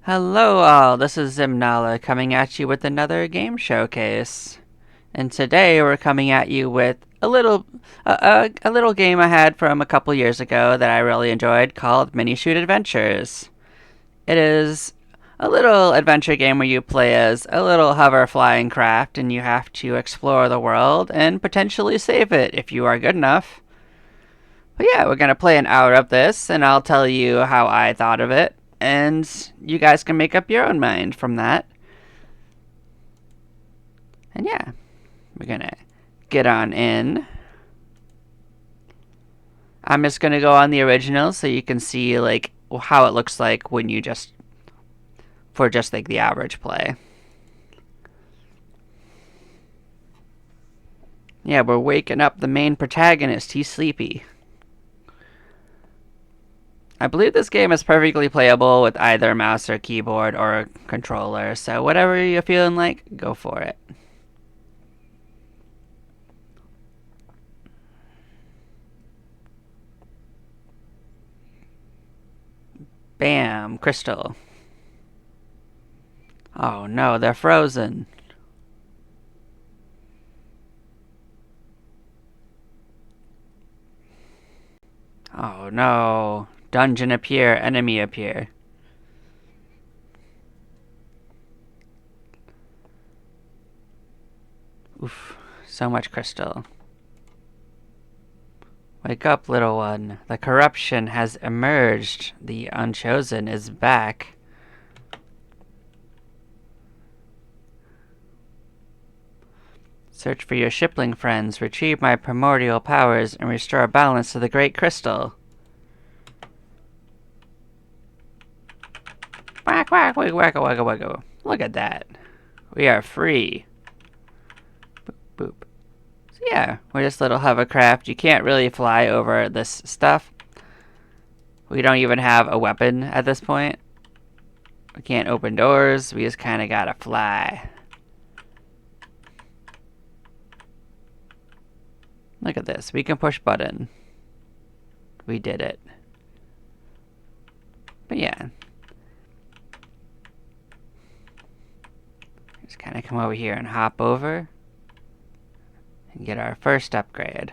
Hello all, this is Zimnala coming at you with another game showcase. And today we're coming at you with a little game I had from a couple years ago that I really enjoyed called Minishoot Adventures. It is a little adventure game where you play as a little hover flying craft and you have to explore the world and potentially save it if you are good enough. But yeah, we're gonna play an hour of this, and I'll tell you how I thought of it, and you guys can make up your own mind from that. And yeah, we're gonna get on in. I'm just gonna go on the original so you can see like how it looks like when you just for just like the average play. Yeah, we're waking up the main protagonist. He's sleepy. I believe this game is perfectly playable with either mouse or keyboard or a controller, so whatever you're feeling like, go for it. Bam, crystal. Oh no, they're frozen. Oh no. Dungeon appear, enemy appear. Oof, so much crystal. Wake up, little one. The corruption has emerged. The Unchosen is back. Search for your shipling friends, retrieve my primordial powers, and restore balance to the Great Crystal. Quack, quack, wiggle, waggle, waggle, waggle. Look at that. We are free. Boop, boop. So yeah, we're just little hovercraft. You can't really fly over this stuff. We don't even have a weapon at this point. We can't open doors. We just kind of gotta fly. Look at this. We can push button. We did it. But yeah. Just kind of come over here and hop over. And get our first upgrade.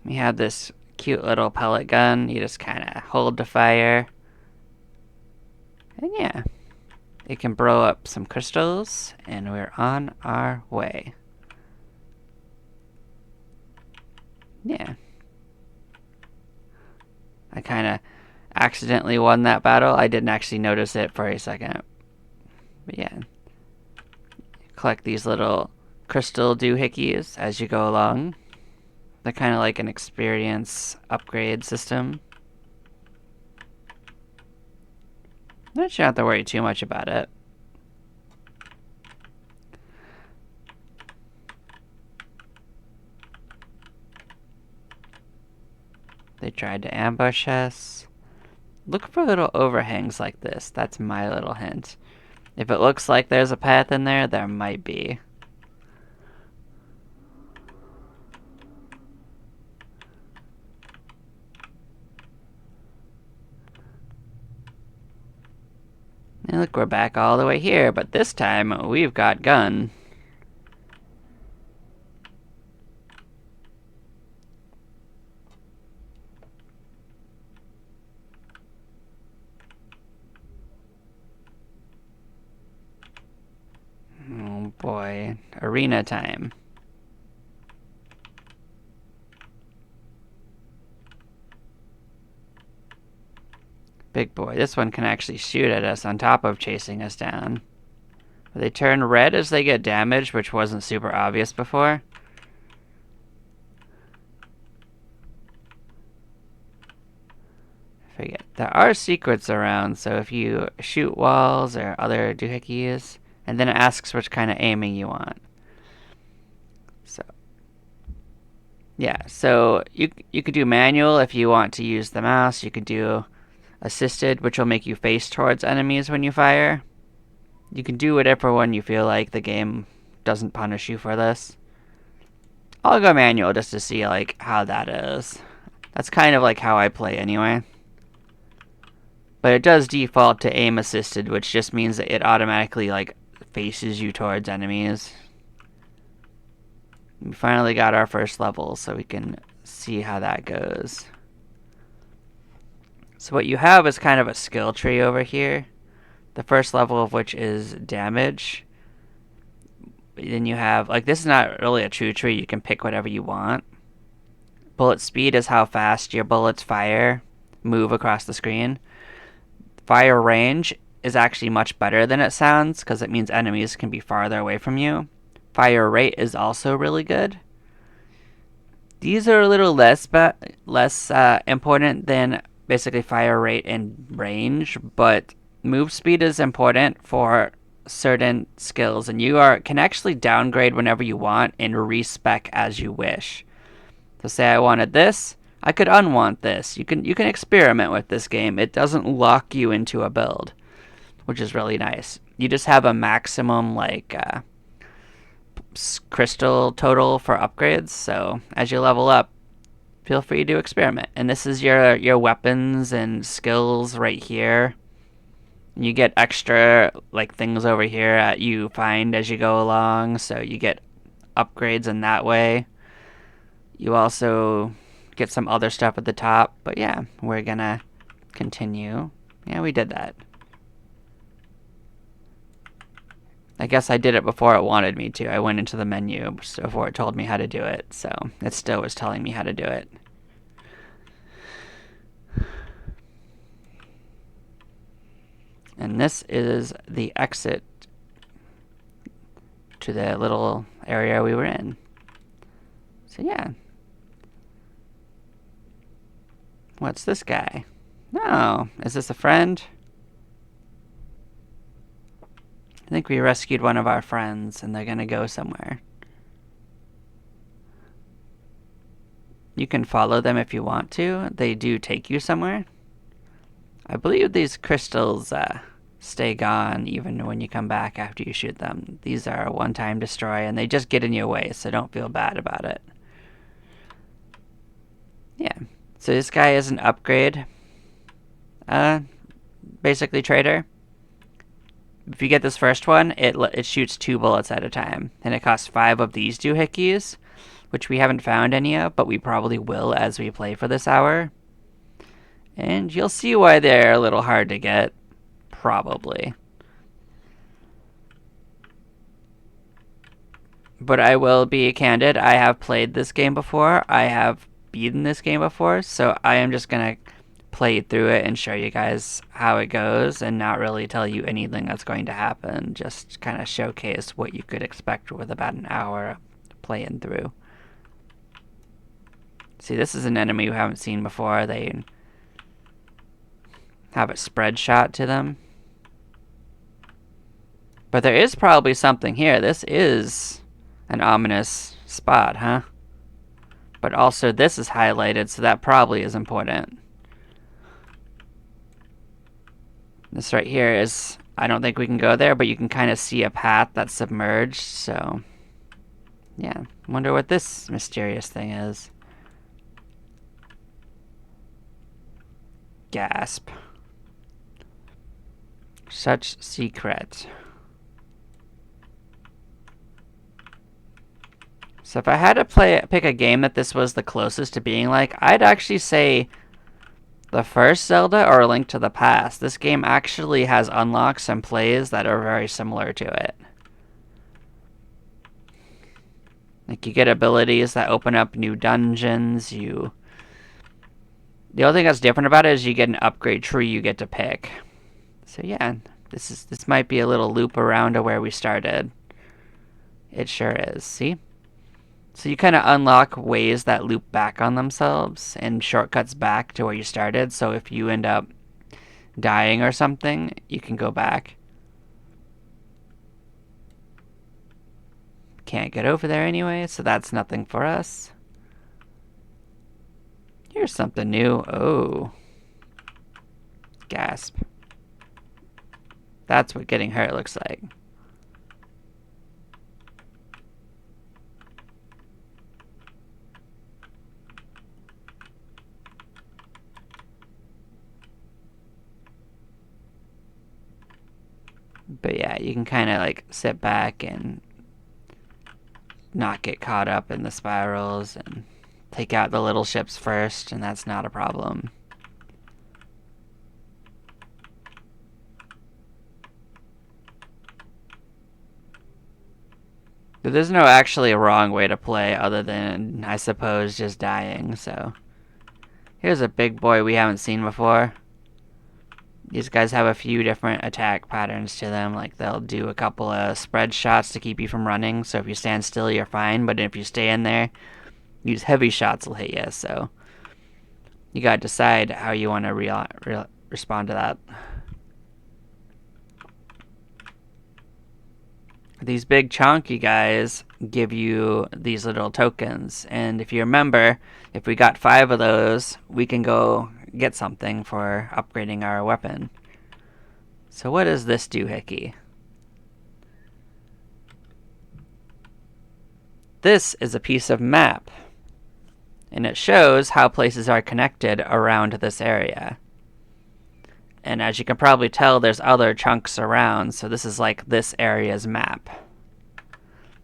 We have this cute little pellet gun. You just kind of hold the fire. And yeah. It can blow up some crystals. And we're on our way. Yeah. I kind of accidentally won that battle. I didn't actually notice it for a second. But yeah. Collect these little crystal doohickeys as you go along. They're kind of like an experience upgrade system. You don't have to worry too much about it. They tried to ambush us. Look for little overhangs like this. That's my little hint. If it looks like there's a path in there, there might be. And look, we're back all the way here, but this time we've got gun. Oh boy, arena time. Big boy, this one can actually shoot at us on top of chasing us down. They turn red as they get damaged, which wasn't super obvious before. Forget. There are secrets around, so if you shoot walls or other doohickeys, and then it asks which kind of aiming you want. So, yeah, so you could do manual if you want to use the mouse. You could do assisted, which will make you face towards enemies when you fire. You can do whatever one you feel like. The game doesn't punish you for this. I'll go manual just to see like how that is. That's kind of like how I play anyway. But it does default to aim assisted, which just means that it automatically like faces you towards enemies. We finally got our first level, so we can see how that goes. So what you have is kind of a skill tree over here. The first level of which is damage. Then you have, like, this is not really a true tree. You can pick whatever you want. Bullet speed is how fast your bullets move across the screen. Fire range is actually much better than it sounds because it means enemies can be farther away from you. Fire rate is also really good. These are a little less important than basically fire rate and range, but move speed is important for certain skills, and can actually downgrade whenever you want and respec as you wish. So say I wanted this, I could unwant this. You can experiment with this game. It doesn't lock you into a build, which is really nice. You just have a maximum crystal total for upgrades. So as you level up, feel free to experiment. And this is your weapons and skills right here. You get extra like things over here that you find as you go along, so you get upgrades in that way. You also get some other stuff at the top, but yeah, we're gonna continue. Yeah, we did that. I guess I did it before it wanted me to. I went into the menu before it told me how to do it, so it still was telling me how to do it. And this is the exit to the little area we were in. So yeah. What's this guy? No, is this a friend? I think we rescued one of our friends and they're gonna go somewhere. You can follow them if you want to. They do take you somewhere. I believe these crystals stay gone even when you come back after you shoot them. These are a one-time destroy and they just get in your way, so don't feel bad about it. Yeah. So this guy is an upgrade. Basically trader. If you get this first one, it shoots 2 bullets at a time, and it costs 5 of these doohickeys, which we haven't found any of, but we probably will as we play for this hour. And you'll see why they're a little hard to get, probably. But I will be candid, I have played this game before, I have beaten this game before, so I am just gonna play through it and show you guys how it goes and not really tell you anything that's going to happen, just kind of showcase what you could expect with about an hour playing through. See, this is an enemy we haven't seen before. They have a spread shot to them. But there is probably something here. This is an ominous spot, huh? But also this is highlighted, so that probably is important. This right here is, I don't think we can go there, but you can kind of see a path that's submerged, so yeah. Wonder what this mysterious thing is. Gasp. Such secret. So if I had to pick a game that this was the closest to being like, I'd actually say the first Zelda or A Link to the Past. This game actually has unlocks and plays that are very similar to it. Like, you get abilities that open up new dungeons. The only thing that's different about it is you get an upgrade tree you get to pick. So yeah, this might be a little loop around to where we started. It sure is. See? So you kind of unlock ways that loop back on themselves and shortcuts back to where you started. So if you end up dying or something, you can go back. Can't get over there anyway, so that's nothing for us. Here's something new. Oh. Gasp. That's what getting hurt looks like. But yeah, you can kind of like sit back and not get caught up in the spirals and take out the little ships first, and that's not a problem. But there's no actually a wrong way to play other than, I suppose, just dying, so. Here's a big boy we haven't seen before. These guys have a few different attack patterns to them. Like, they'll do a couple of spread shots to keep you from running. So if you stand still, you're fine. But if you stay in there, these heavy shots will hit you. So you gotta decide how you want to respond to that. These big chunky guys give you these little tokens. And if you remember, if we got 5 of those, we can go get something for upgrading our weapon. So what does this do, Hickey? This is a piece of map, and it shows how places are connected around this area. And as you can probably tell, there's other chunks around, so this is like this area's map.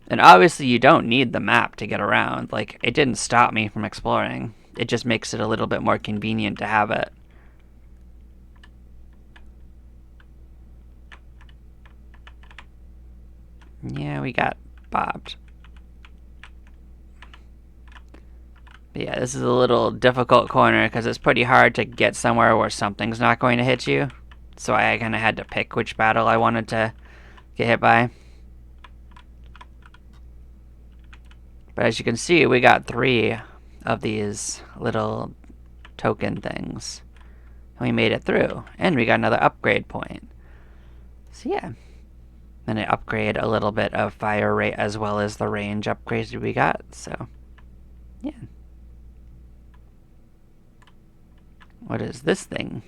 And obviously you don't need the map to get around. Like, it didn't stop me from exploring. It just makes it a little bit more convenient to have it. Yeah, we got bobbed. But yeah, this is a little difficult corner because it's pretty hard to get somewhere where something's not going to hit you. So I kind of had to pick which battle I wanted to get hit by. But as you can see, we got 3 of these little token things. And we made it through. And we got another upgrade point. So yeah. Then I upgrade a little bit of fire rate as well as the range upgrades we got. So yeah. What is this thing?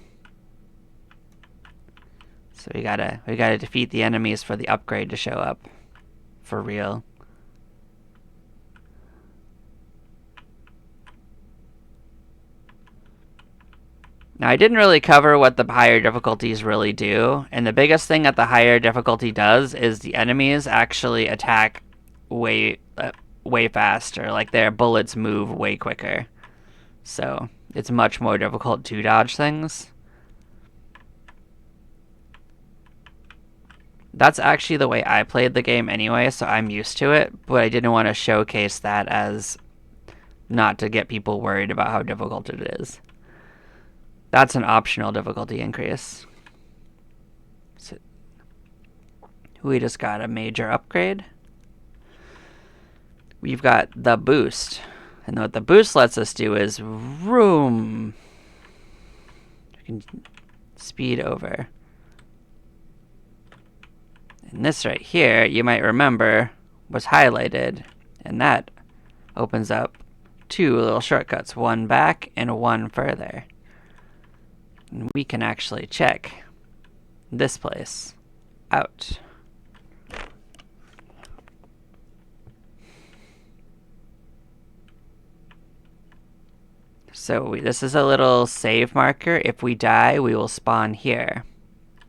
So we gotta defeat the enemies for the upgrade to show up. For real. Now, I didn't really cover what the higher difficulties really do, and the biggest thing that the higher difficulty does is the enemies actually attack way faster. Like, their bullets move way quicker. So, it's much more difficult to dodge things. That's actually the way I played the game anyway, so I'm used to it, but I didn't want to showcase that as not to get people worried about how difficult it is. That's an optional difficulty increase. So we just got a major upgrade. We've got the boost. And what the boost lets us do is vroom. We can speed over. And this right here, you might remember, was highlighted. And that opens up 2 little shortcuts. One back and one further. And we can actually check this place out. So this is a little save marker. If we die, we will spawn here.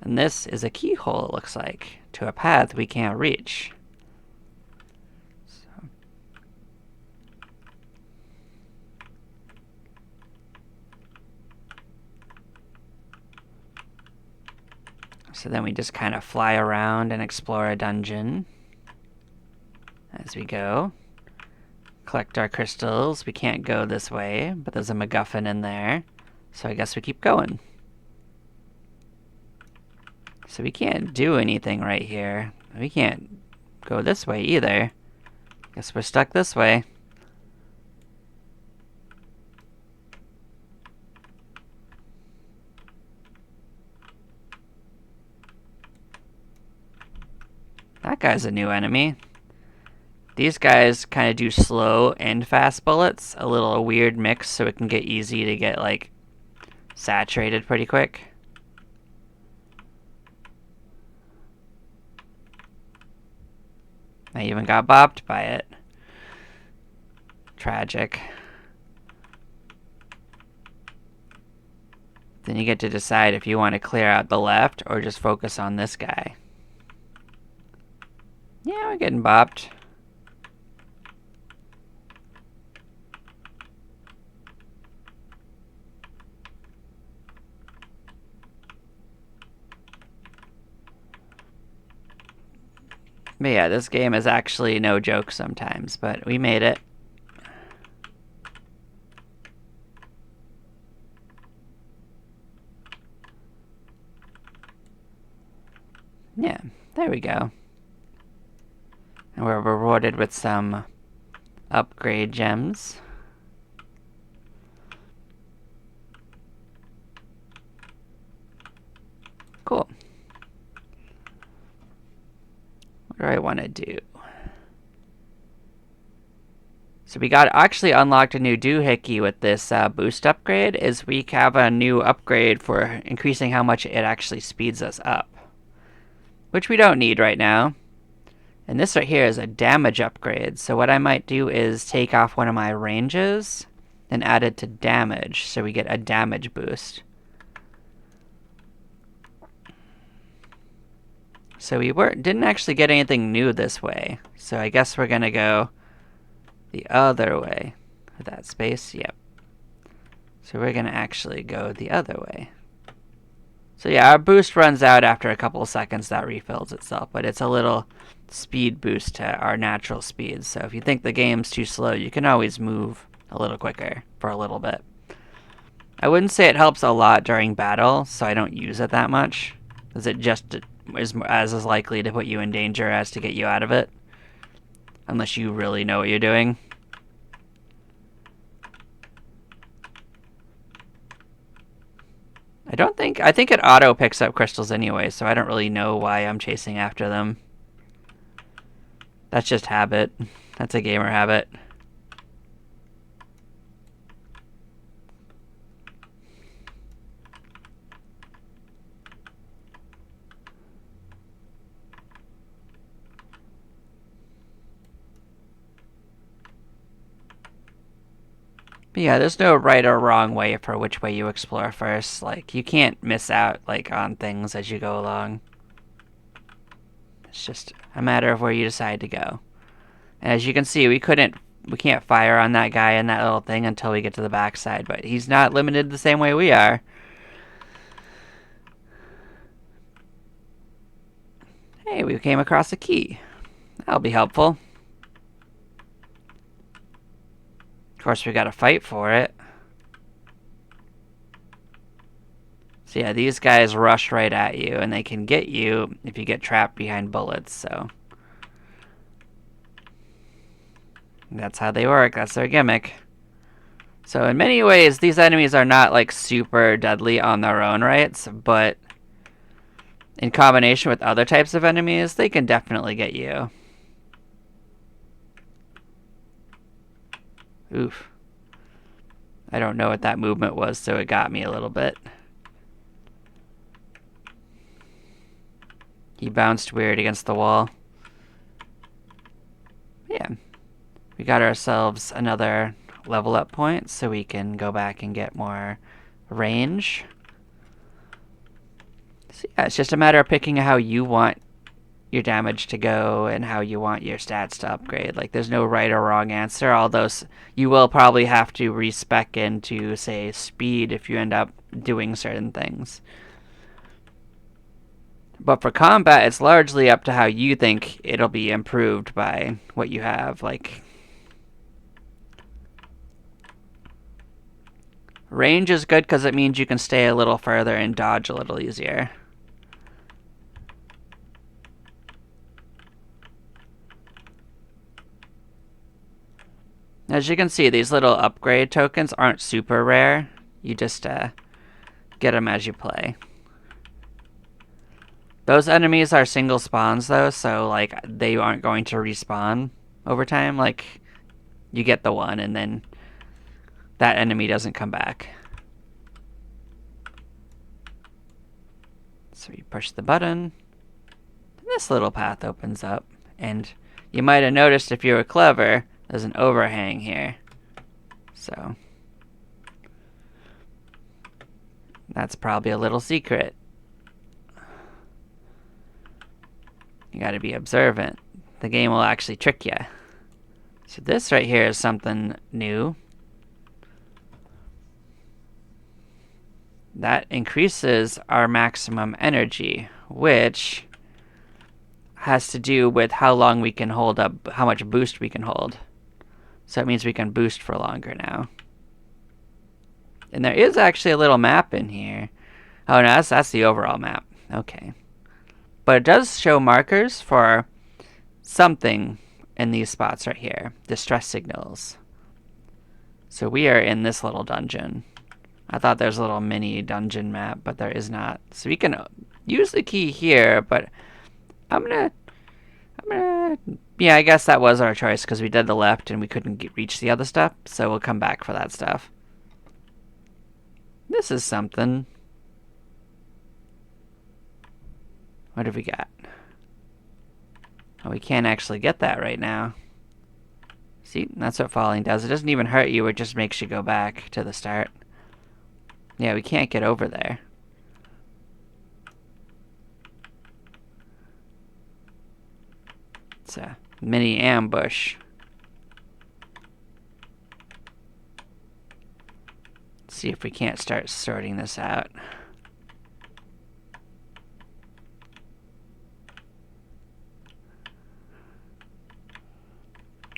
And this is a keyhole, it looks like, to a path we can't reach. So then we just kind of fly around and explore a dungeon as we go. Collect our crystals. We can't go this way, but there's a MacGuffin in there. So I guess we keep going. So we can't do anything right here. We can't go this way either. Guess we're stuck this way. That guy's a new enemy. These guys kind of do slow and fast bullets. A little weird mix so it can get easy to get, like, saturated pretty quick. I even got bopped by it. Tragic. Then you get to decide if you want to clear out the left or just focus on this guy. getting bopped. But yeah, this game is actually no joke sometimes, but we made it. Yeah, there we go. And we're rewarded with some upgrade gems. Cool. What do I want to do? So we got actually unlocked a new doohickey with this boost upgrade. Is we have a new upgrade for increasing how much it actually speeds us up, which we don't need right now. And this right here is a damage upgrade. So what I might do is take off one of my ranges and add it to damage, so we get a damage boost. So we didn't actually get anything new this way. So I guess we're gonna go the other way. With that space, yep. So we're gonna actually go the other way. So yeah, our boost runs out after a couple of seconds. That refills itself, but it's a little speed boost to our natural speed. So if you think the game's too slow, you can always move a little quicker for a little bit. I wouldn't say it helps a lot during battle, so I don't use it that much, because it just is as likely to put you in danger as to get you out of it, unless you really know what you're doing. I think it auto picks up crystals anyway, so I don't really know why I'm chasing after them. That's just habit. That's a gamer habit. But yeah, there's no right or wrong way for which way you explore first. Like, you can't miss out, like, on things as you go along. It's just a matter of where you decide to go. And as you can see, we can't fire on that guy in that little thing until we get to the backside, but he's not limited the same way we are. Hey, we came across a key. That'll be helpful. Of course, we gotta fight for it. So yeah, these guys rush right at you, and they can get you if you get trapped behind bullets, so that's how they work. That's their gimmick. So in many ways, these enemies are not like super deadly on their own rights, but in combination with other types of enemies, they can definitely get you. Oof. I don't know what that movement was, so it got me a little bit. He bounced weird against the wall. Yeah. We got ourselves another level up point, so we can go back and get more range. So yeah, it's just a matter of picking how you want your damage to go and how you want your stats to upgrade. Like, there's no right or wrong answer, although you will probably have to respec into, say, speed if you end up doing certain things. But for combat, it's largely up to how you think it'll be improved by what you have. Like, range is good because it means you can stay a little further and dodge a little easier. As you can see, these little upgrade tokens aren't super rare. You just get them as you play. Those enemies are single spawns though, so like they aren't going to respawn over time. Like, you get the one and then that enemy doesn't come back. So you push the button, and this little path opens up, and you might have noticed if you were clever, there's an overhang here. So that's probably a little secret. You gotta be observant the game will actually trick you. So this right here is something new. That increases our maximum energy, which has to do with how long we can hold up, how much boost we can hold. So it means we can boost for longer now. And there is actually a little map in here. Oh, no, that's the overall map. Okay. But it does show markers for something in these spots right here. Distress signals. So we are in this little dungeon. I thought there's a little mini dungeon map, but there is not. So we can use the key here, but I'm gonna, yeah, I guess that was our choice because we did the left and we couldn't reach the other stuff. So we'll come back for that stuff. This is something. What have we got? Oh, we can't actually get that right now. See, that's what falling does. It doesn't even hurt you, it just makes you go back to the start. Yeah, we can't get over there. It's a mini ambush. Let's see if we can't start sorting this out.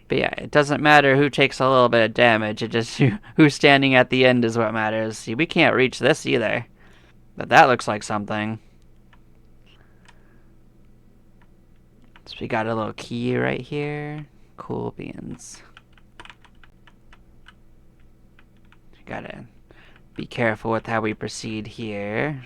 But yeah, it doesn't matter who takes a little bit of damage. It just who's standing at the end is what matters. See, we can't reach this either. But that looks like something. So we got a little key right here. Cool beans. We gotta be careful with how we proceed here.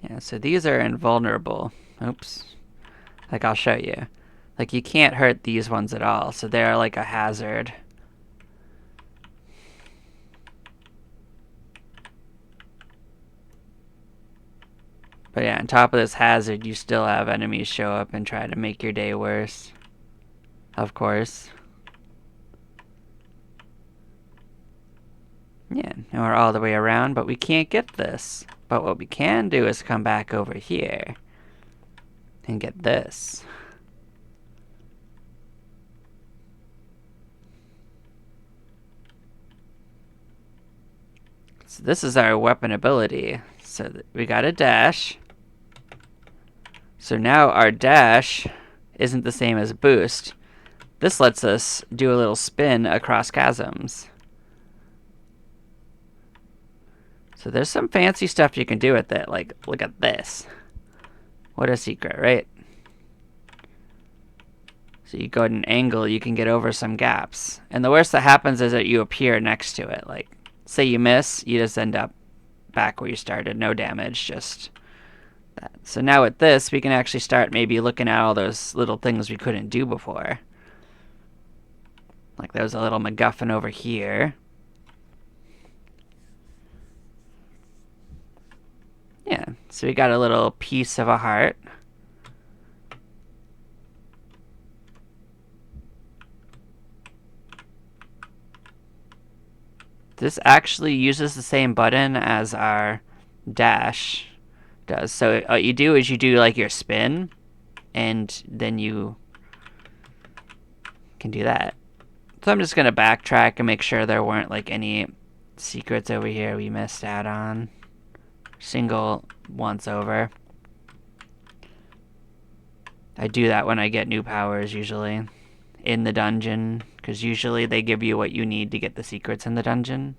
Yeah, so these are invulnerable. Oops. Like, I'll show you. Like, you can't hurt these ones at all, so they're like a hazard. But yeah, on top of this hazard, you still have enemies show up and try to make your day worse. Of course. Yeah, now we're all the way around, but we can't get this. But what we can do is come back over here and get this. So this is our weapon ability. So we got a dash. So now our dash isn't the same as boost. This lets us do a little spin across chasms. So there's some fancy stuff you can do with it. Like, look at this. What a secret, right? So you go at an angle, you can get over some gaps. And the worst that happens is that you appear next to it. Like, say you miss, you just end up back where you started. No damage, just that. So now with this, we can actually start maybe looking at all those little things we couldn't do before. Like there's a little MacGuffin over here. Yeah, so we got a little piece of a heart. This actually uses the same button as our dash does. So what you do is you do like your spin, and then you can do that. So I'm just gonna backtrack and make sure there weren't like any secrets over here we missed out on. Single once over. I do that when I get new powers usually in the dungeon, because usually they give you what you need to get the secrets in the dungeon.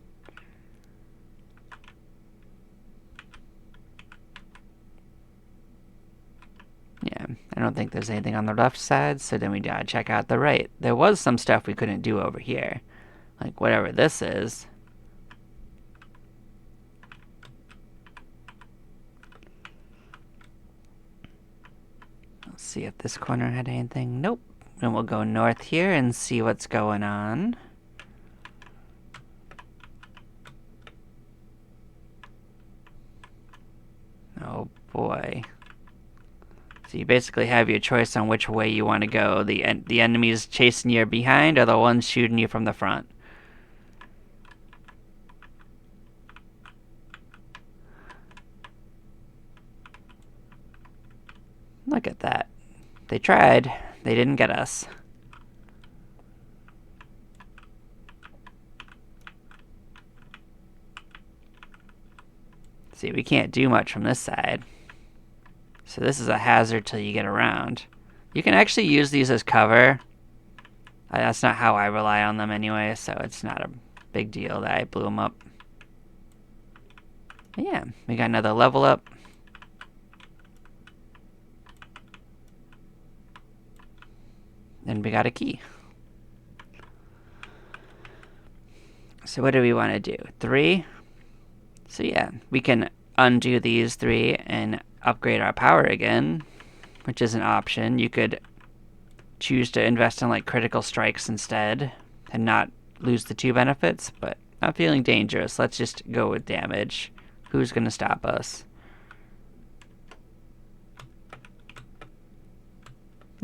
Yeah, I don't think there's anything on the left side, so then we gotta check out the right. There was some stuff we couldn't do over here. Like whatever this is. Let's see if this corner had anything. Nope. And we'll go north here and see what's going on. Oh boy. So you basically have your choice on which way you want to go. The enemies chasing you behind or the ones shooting you from the front. Look at that. They tried. They didn't get us. See, we can't do much from this side. So this is a hazard till you get around. You can actually use these as cover. That's not how I rely on them anyway, so it's not a big deal that I blew them up. But yeah, we got another level up. And we got a key. So what do we want to do? 3? So yeah, we can undo these 3 and upgrade our power again, which is an option. You could choose to invest in like critical strikes instead and not lose the 2 benefits, but I'm feeling dangerous. Let's just go with damage. Who's going to stop us?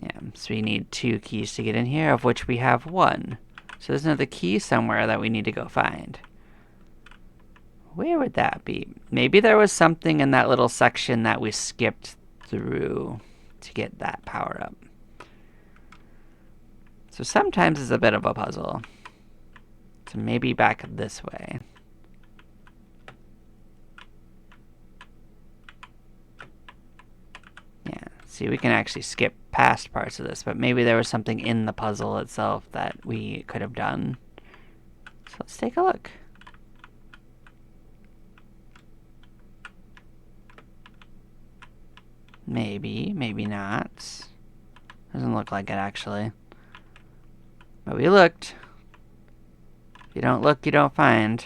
Yeah, so we need 2 keys to get in here, of which we have 1. So there's another key somewhere that we need to go find. Where would that be? Maybe there was something in that little section that we skipped through to get that power up. So sometimes it's a bit of a puzzle. So maybe back this way. Yeah, see, we can actually skip past parts of this, but maybe there was something in the puzzle itself that we could have done. So let's take a look. Maybe, maybe not. Doesn't look like it, actually. But we looked. If you don't look, you don't find.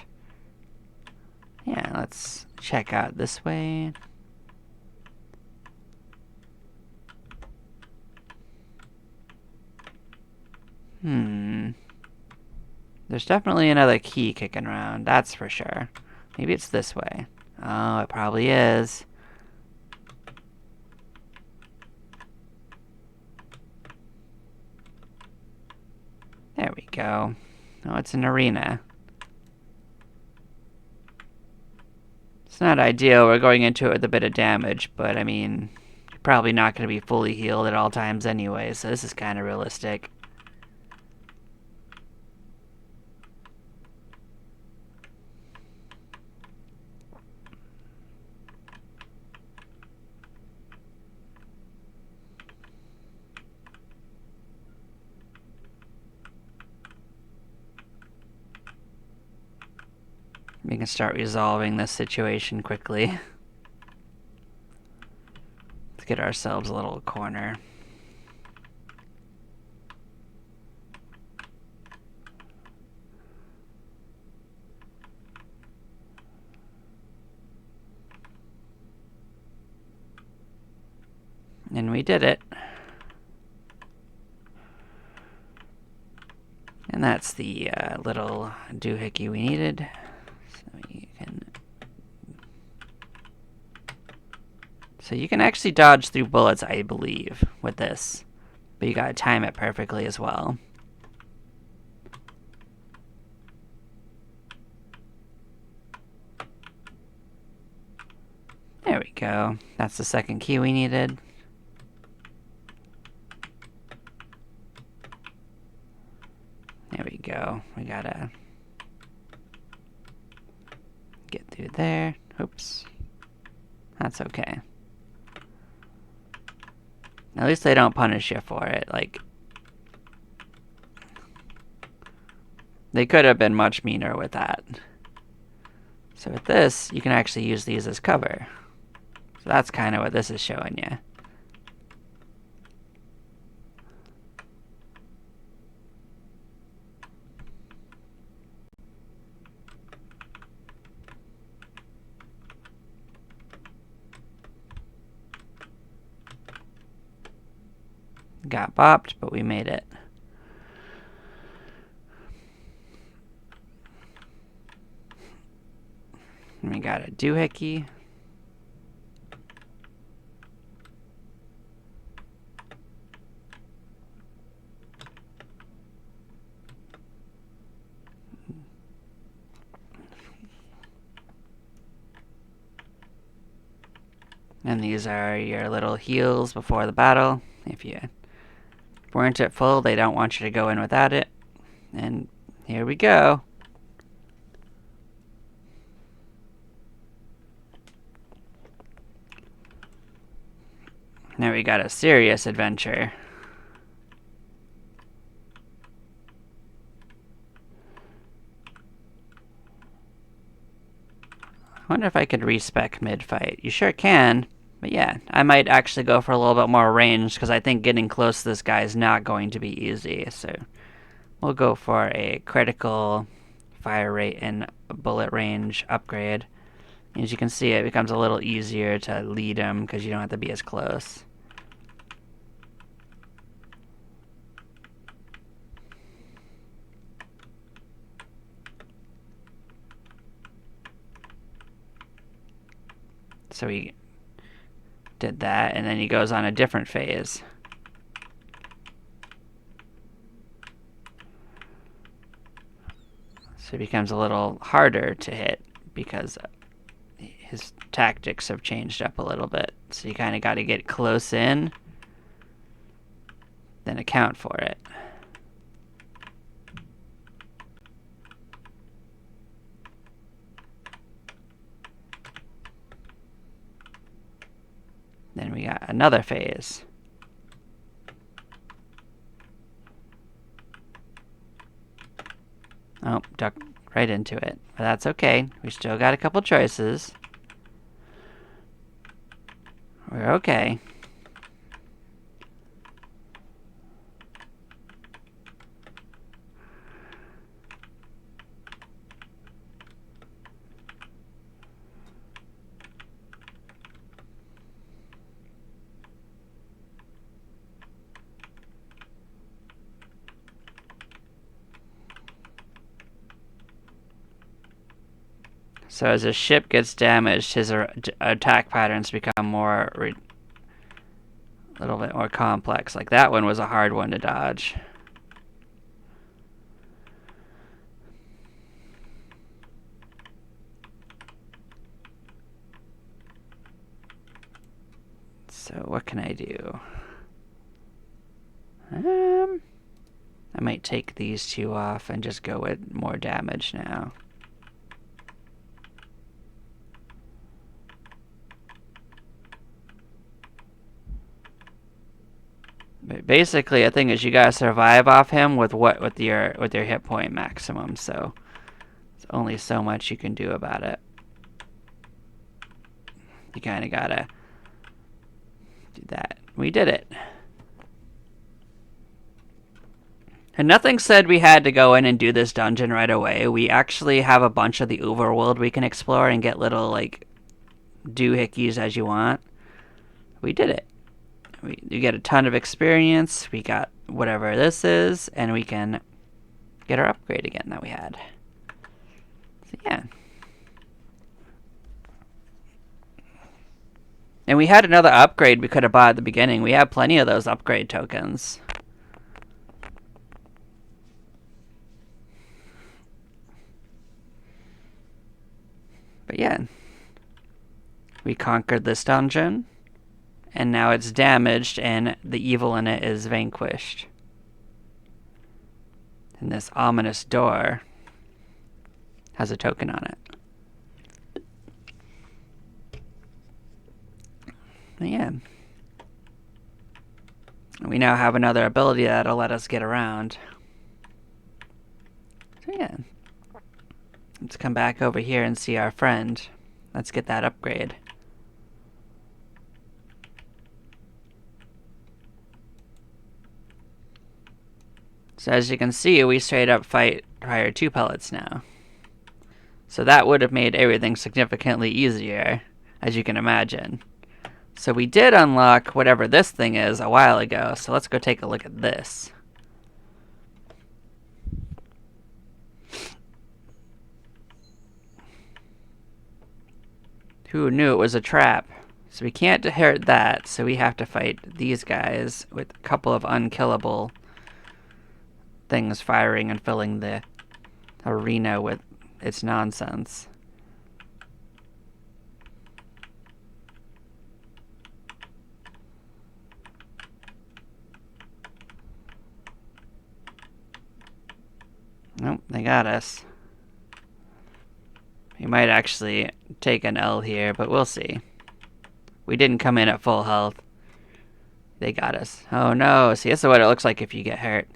Yeah, let's check out this way. There's definitely another key kicking around, that's for sure. Maybe it's this way. Oh, it probably is. There we go. Oh, it's an arena. It's not ideal. We're going into it with a bit of damage, but I mean, you're probably not going to be fully healed at all times anyway, so this is kind of realistic. We can start resolving this situation quickly. Let's get ourselves a little corner. And we did it. And that's the little doohickey we needed. So you can actually dodge through bullets, I believe, with this. But you gotta time it perfectly as well. There we go. That's the second key we needed. There we go. We gotta get through there. Oops. That's okay. At least they don't punish you for it. Like, they could have been much meaner with that. So with this, you can actually use these as cover. So that's kind of what this is showing you. Got bopped, but we made it. And we got a doohickey. And these are your little heals before the battle. If you weren't at full, they don't want you to go in without it. And here we go. Now we got a serious adventure. I wonder if I could respec mid-fight. You sure can. But yeah, I might actually go for a little bit more range because I think getting close to this guy is not going to be easy. So we'll go for a critical fire rate and bullet range upgrade. As you can see, it becomes a little easier to lead him because you don't have to be as close. So he did that, and then he goes on a different phase. So it becomes a little harder to hit because his tactics have changed up a little bit. So you kind of got to get close in, then account for it. Then we got another phase. Oh, duck right into it. But that's okay. We still got a couple choices. We're okay. So as his ship gets damaged, his attack patterns become more, a little bit more complex. Like that one was a hard one to dodge. So what can I do? I might take these two off and just go with more damage now. But basically, the thing is, you gotta survive off him with your hit point maximum. So there's only so much you can do about it. You kind of gotta do that. We did it. And nothing said we had to go in and do this dungeon right away. We actually have a bunch of the overworld we can explore and get little, like, doohickeys as you want. We did it. You get a ton of experience. We got whatever this is, and we can get our upgrade again that we had. So, yeah. And we had another upgrade we could have bought at the beginning. We have plenty of those upgrade tokens. But yeah, we conquered this dungeon, and now it's damaged, and the evil in it is vanquished. And this ominous door has a token on it. But yeah. We now have another ability that'll let us get around. So yeah. Let's come back over here and see our friend. Let's get that upgrade. So as you can see, we straight up fire 2 pellets now. So that would have made everything significantly easier, as you can imagine. So we did unlock whatever this thing is a while ago, so let's go take a look at this. Who knew it was a trap? So we can't hurt that, so we have to fight these guys with a couple of unkillable things firing and filling the arena with its nonsense. Nope, they got us. We might actually take an L here, but we'll see. We didn't come in at full health. They got us. Oh no, see, this is what it looks like if you get hurt.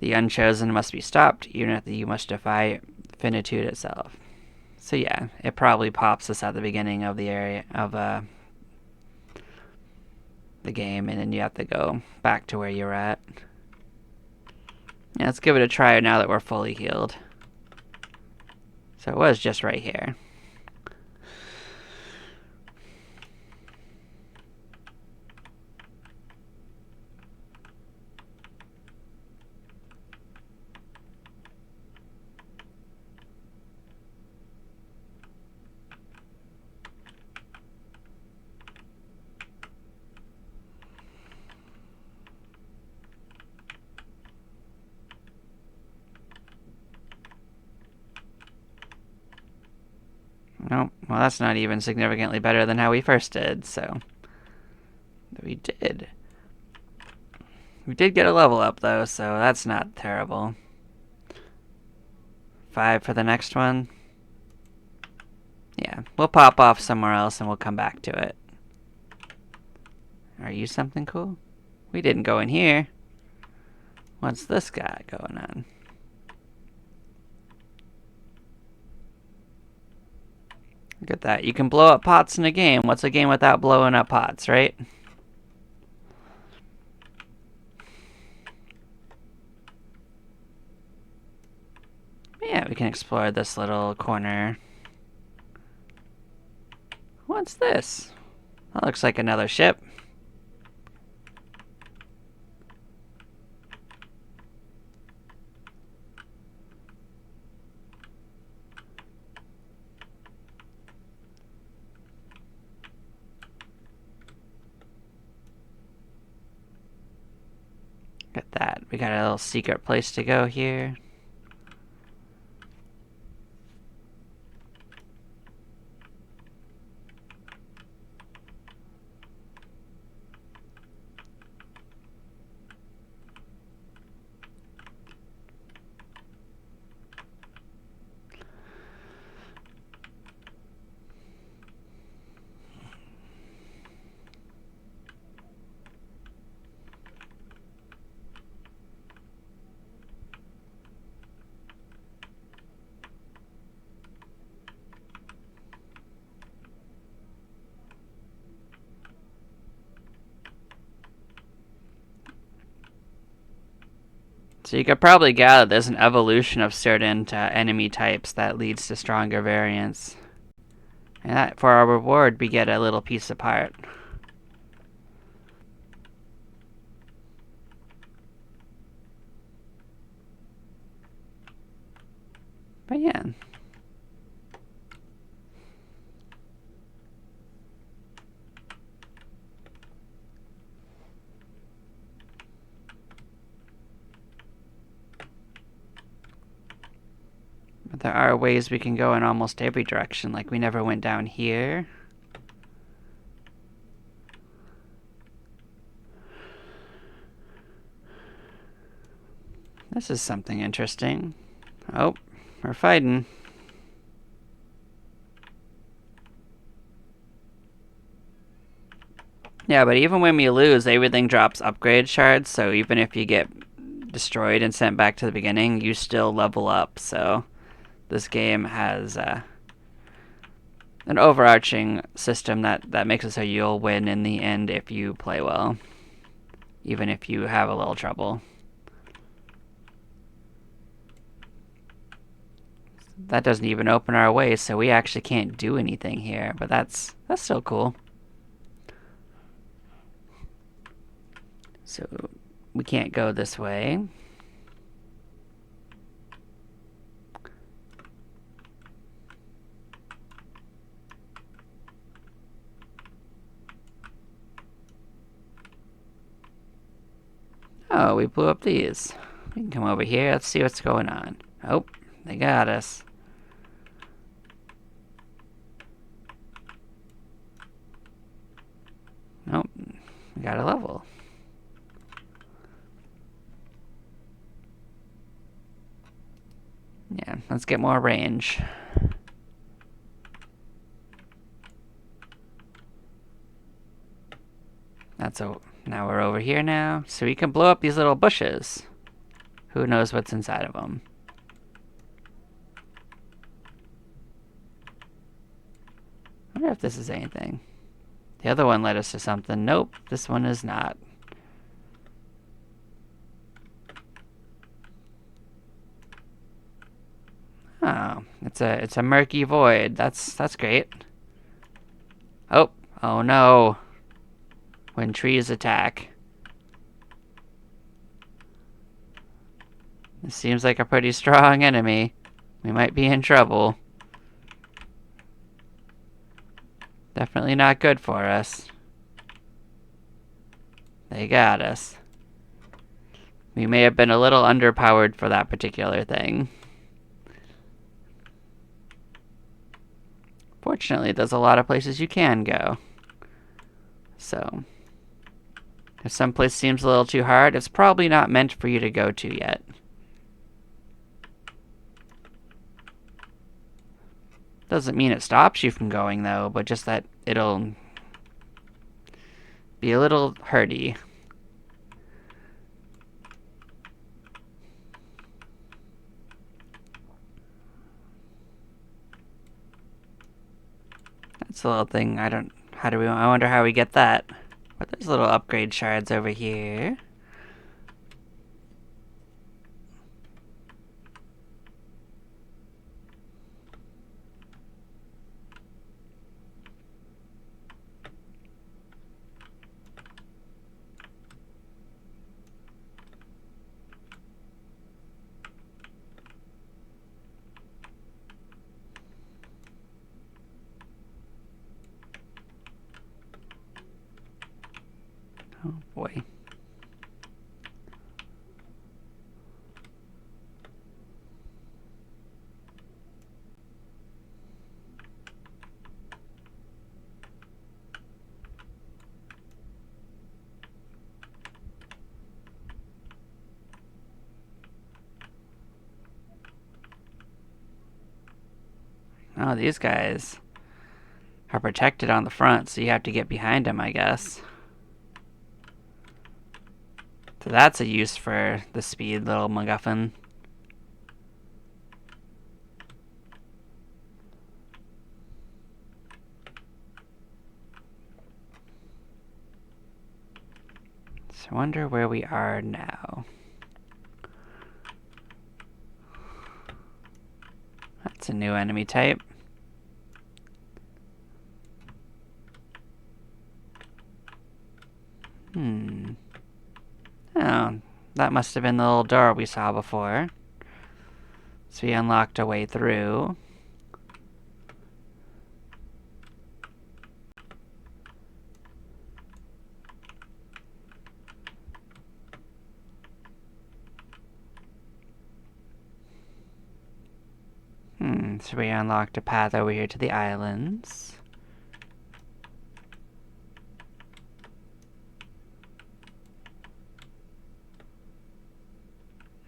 The Unchosen must be stopped, even if you must defy finitude itself. So yeah, it probably pops us at the beginning of the area of the game, and then you have to go back to where you're at. Yeah, let's give it a try now that we're fully healed. So it was just right here. Nope. Well, that's not even significantly better than how we first did, so... We did. We did get a level up, though, so that's not terrible. 5 for the next one. Yeah, we'll pop off somewhere else and we'll come back to it. Are you something cool? We didn't go in here. What's this guy going on? Look at that. You can blow up pots in a game. What's a game without blowing up pots, right? Yeah, we can explore this little corner. What's this? That looks like another ship. Look at that. We got a little secret place to go here. So you could probably gather there's an evolution of certain enemy types that leads to stronger variants. And that, for our reward, we get a little piece apart. But yeah. But there are ways we can go in almost every direction, like we never went down here. This is something interesting. Oh, we're fighting. Yeah, but even when we lose, everything drops upgrade shards, so even if you get destroyed and sent back to the beginning, you still level up, so this game has an overarching system that makes it so you'll win in the end if you play well, even if you have a little trouble. That doesn't even open our way, so we actually can't do anything here, but that's still cool. So we can't go this way. Oh, we blew up these. We can come over here. Let's see what's going on. Oh, they got us. Nope, we got a level. Let's get more range. Now we're over here now, so we can blow up these little bushes. Who knows what's inside of them? I wonder if this is anything. The other one led us to something. Nope, this one is not. Oh, it's a murky void. That's great. Oh no. When trees attack. This seems like a pretty strong enemy. We might be in trouble. Definitely not good for us. They got us. We may have been a little underpowered for that particular thing. Fortunately, there's a lot of places you can go. So, if some place seems a little too hard, it's probably not meant for you to go to yet. Doesn't mean it stops you from going, though, but just that it'll be a little hurty. That's a little thing. I wonder how we get that. But there's little upgrade shards over here. Oh boy. Oh, these guys are protected on the front, so you have to get behind them, I guess. So that's a use for the speed little MacGuffin. So I wonder where we are now. That's a new enemy type. Oh, that must have been the little door we saw before. So we unlocked a way through. So we unlocked a path over here to the islands.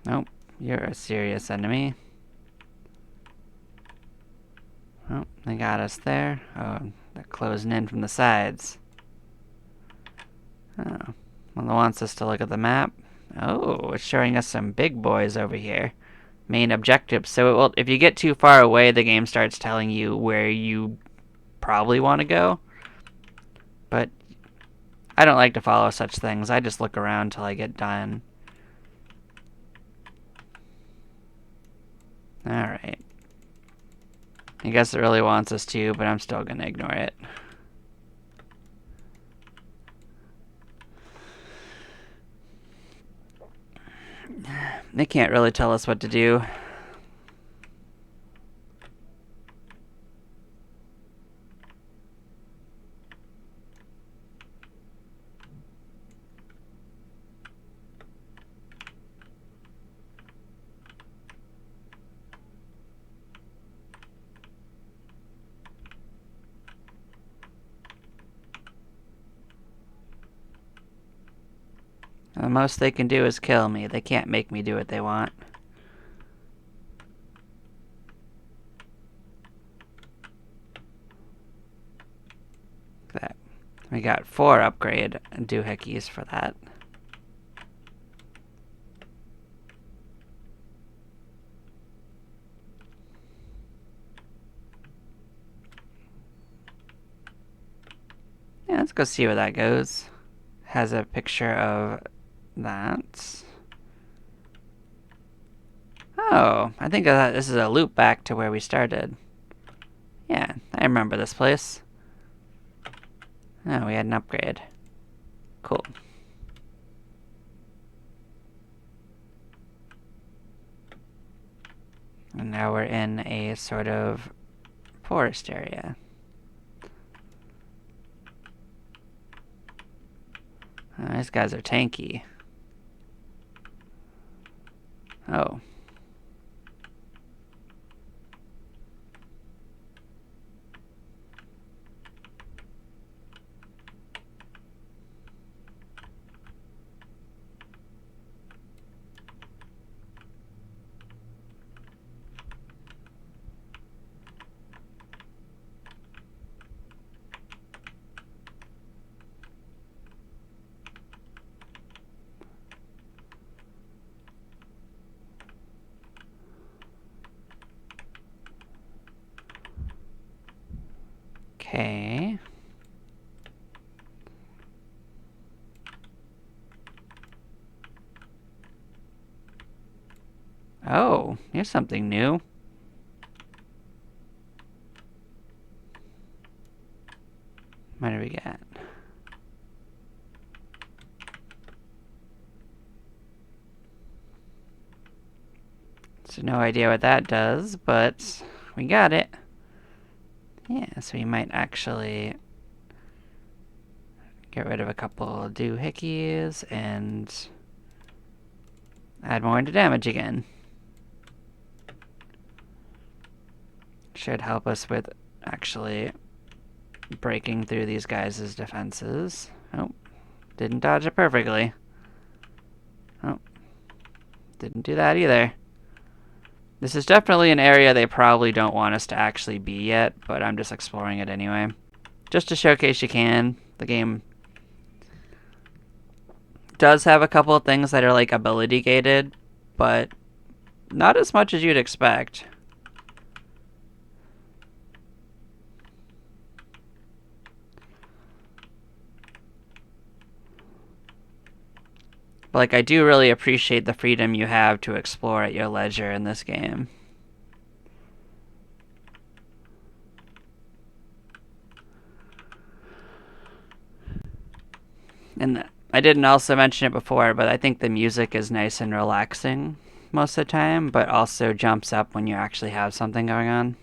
Nope, you're a serious enemy. Oh, they got us there. Oh, they're closing in from the sides. Oh, well, it wants us to look at the map. Oh, it's showing us some big boys over here. Main objectives. So it will, if you get too far away, the game starts telling you where you probably want to go. But I don't like to follow such things. I just look around till I get done. Alright. I guess it really wants us to, but I'm still gonna ignore it. They can't really tell us what to do. The most they can do is kill me. They can't make me do what they want. We got 4 upgrade doohickeys for that. Yeah, let's go see where that goes. Has a picture of that. Oh, I think this is a loop back to where we started. Yeah, I remember this place. Oh, we had an upgrade. Cool. And now we're in a sort of forest area. Oh, these guys are tanky. Oh. Okay. Oh, here's something new. What do we got? So no idea what that does, but we got it. Yeah, so we might actually get rid of a couple doohickeys and add more into damage again. Should help us with actually breaking through these guys' defenses. Oh, didn't dodge it perfectly. Oh, didn't do that either. This is definitely an area they probably don't want us to actually be yet, but I'm just exploring it anyway. Just to showcase you can. The game does have a couple of things that are like ability gated, but not as much as you'd expect. But like, I do really appreciate the freedom you have to explore at your leisure in this game. And I didn't also mention it before, but I think the music is nice and relaxing most of the time, but also jumps up when you actually have something going on.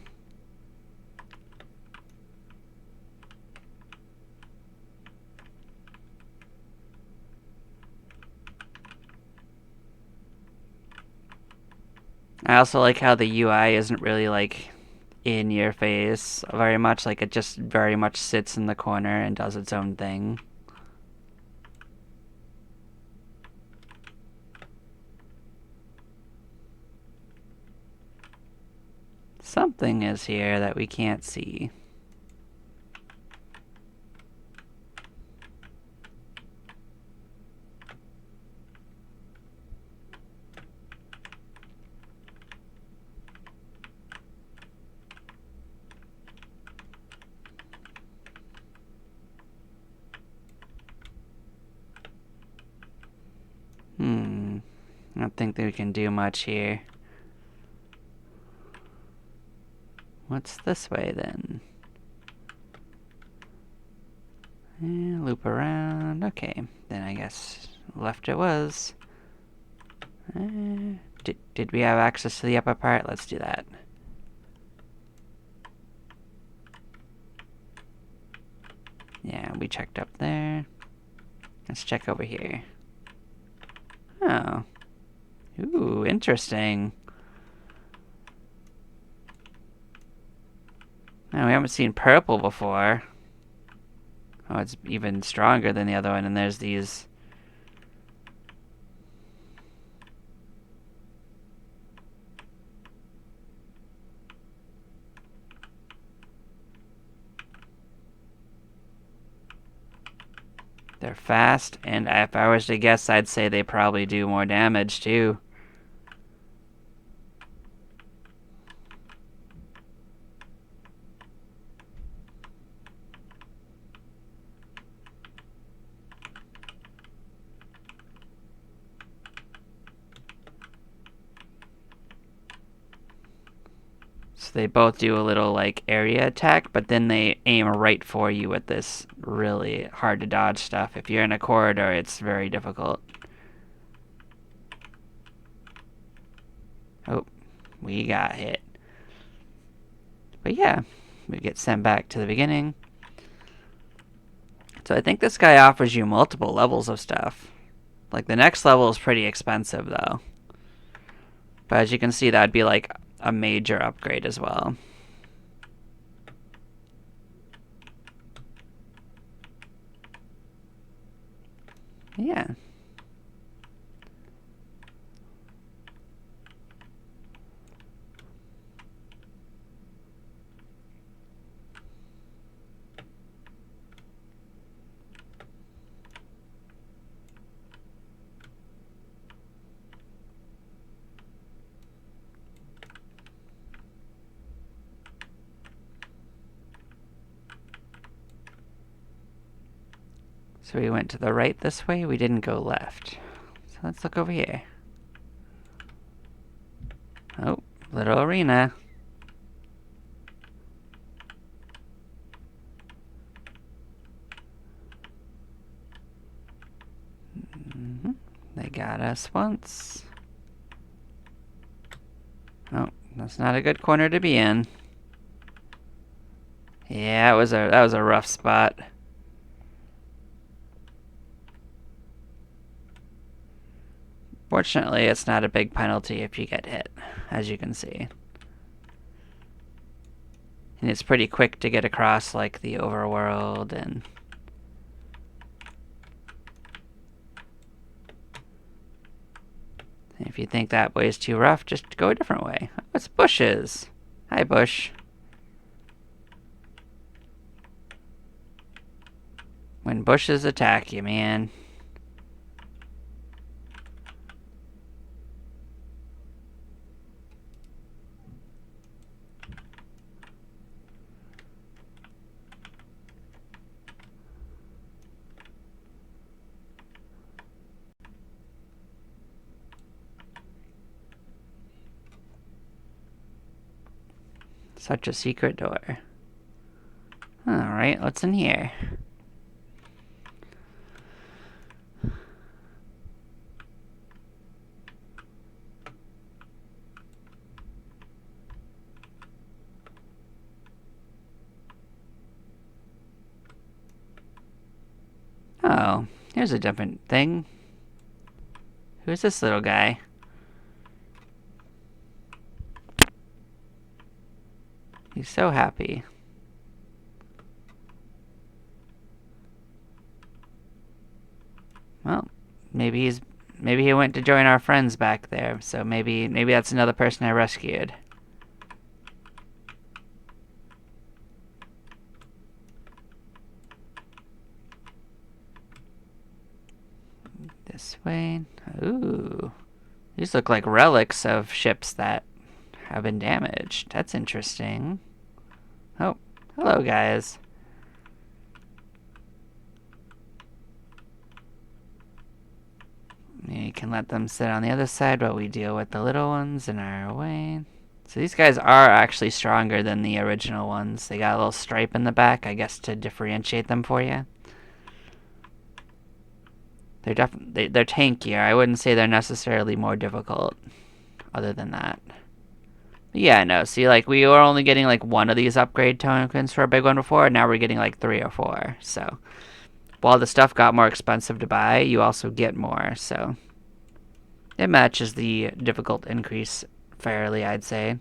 I also like how the UI isn't really like in your face very much. Like, it just very much sits in the corner and does its own thing. Something is here that we can't see. I don't think that we can do much here. What's this way then? Loop around. Okay, then I guess left it was. Did we have access to the upper part? Let's do that. Yeah, we checked up there. Let's check over here. Oh. Ooh, interesting. Oh, we haven't seen purple before. Oh, it's even stronger than the other one, and there's these... They're fast, and if I was to guess, I'd say they probably do more damage too. So they both do a little like area attack, but then they aim right for you with this really hard to dodge stuff. If you're in a corridor, it's very difficult. Oh, we got hit. But yeah, we get sent back to the beginning. So I think this guy offers you multiple levels of stuff. Like the next level is pretty expensive though. But as you can see, that'd be like a major upgrade as well. Yeah. So we went to the right this way, we didn't go left. So let's look over here. Oh, little arena. They got us once. Oh, that's not a good corner to be in. Yeah, that was a rough spot. Fortunately, it's not a big penalty if you get hit, as you can see. And it's pretty quick to get across like the overworld and if you think that way is too rough, just go a different way. Oh, it's bushes. Hi, bush. When bushes attack you, man. Such a secret door. Alright, what's in here? Oh, here's a different thing. Who's this little guy? He's so happy. Well, maybe he went to join our friends back there, so maybe that's another person I rescued. This way. Ooh. These look like relics of ships that have been damaged. That's interesting. Oh, hello guys. You can let them sit on the other side while we deal with the little ones in our way. So these guys are actually stronger than the original ones. They got a little stripe in the back, I guess, to differentiate them for you. They're tankier. I wouldn't say they're necessarily more difficult, other than that. But yeah, no. See, like we were only getting like one of these upgrade tokens for a big one before, and now we're getting like 3 or 4. So while the stuff got more expensive to buy, you also get more. So it matches the difficult increase fairly, I'd say.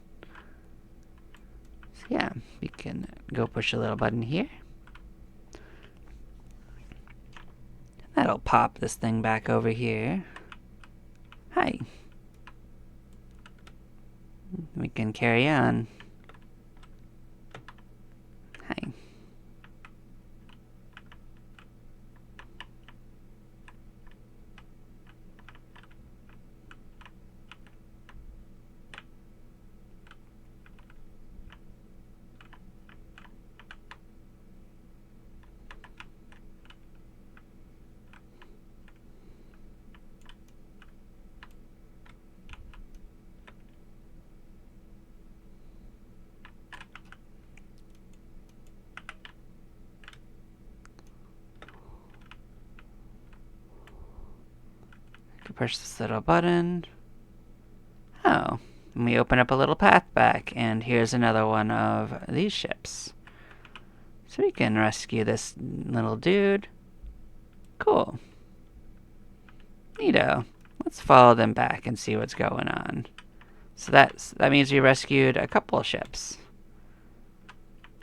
So yeah, we can go push a little button here. That'll pop this thing back over here. Hi. We can carry on. Hi. push this little button. Oh, and we open up a little path back, and here's another one of these ships. So we can rescue this little dude. Cool. Neato. Let's follow them back and see what's going on. So that means we rescued a couple of ships.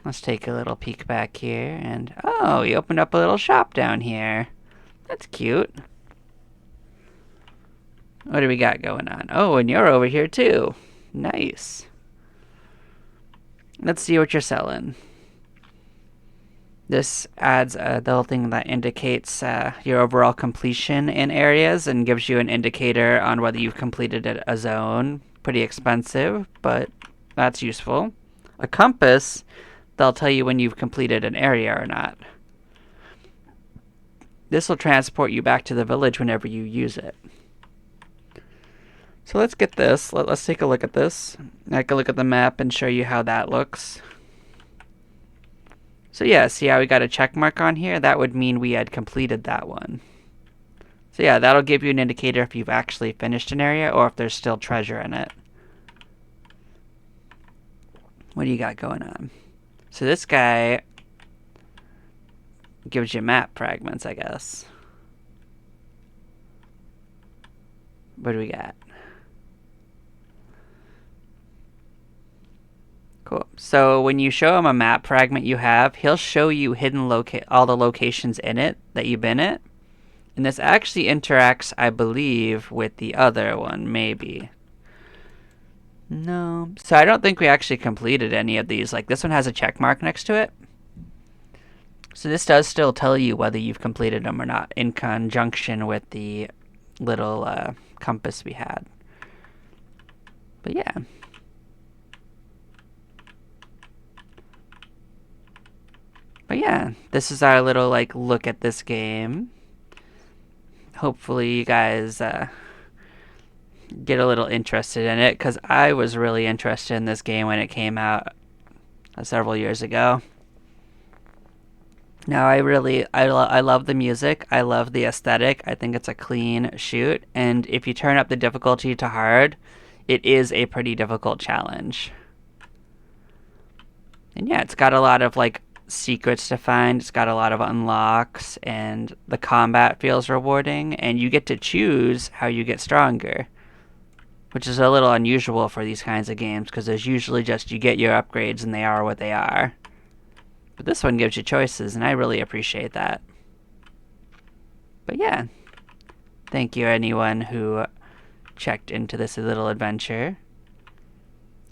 Let's take a little peek back here, and oh, we opened up a little shop down here. That's cute. What do we got going on? Oh, and you're over here too. Nice. Let's see what you're selling. This adds a little thing that indicates your overall completion in areas and gives you an indicator on whether you've completed a zone. Pretty expensive, but that's useful. A compass, they'll tell you when you've completed an area or not. This will transport you back to the village whenever you use it. So let's get this. Let's take a look at this. I can look at the map and show you how that looks. So yeah, see how we got a check mark on here? That would mean we had completed that one. So yeah, that'll give you an indicator if you've actually finished an area or if there's still treasure in it. What do you got going on? So this guy gives you map fragments, I guess. What do we got? Cool. So when you show him a map fragment you have, he'll show you all the locations in it that you've been at. And this actually interacts, I believe, with the other one, maybe. No. So I don't think we actually completed any of these. Like, this one has a check mark next to it. So this does still tell you whether you've completed them or not, in conjunction with the little compass we had. But yeah. But yeah, this is our little look at this game. Hopefully you guys get a little interested in it, because I was really interested in this game when it came out several years ago. Now I love the music. I love the aesthetic. I think it's a clean shoot, and if you turn up the difficulty to hard, it is a pretty difficult challenge. And yeah, it's got a lot of secrets to find. It's got a lot of unlocks, and the combat feels rewarding, and you get to choose how you get stronger, which is a little unusual for these kinds of games, because there's usually just you get your upgrades and they are what they are. But this one gives you choices, and I really appreciate that. But yeah, thank you anyone who checked into this little adventure.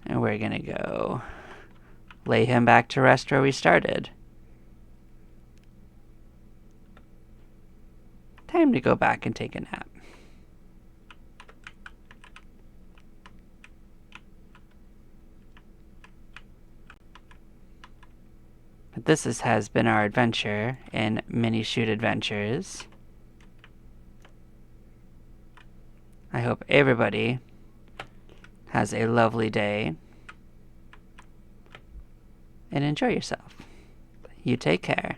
And we're gonna go lay him back to rest where we started. Time to go back and take a nap. But this has been our adventure in Minishoot Adventures. I hope everybody has a lovely day and enjoy yourself. You take care.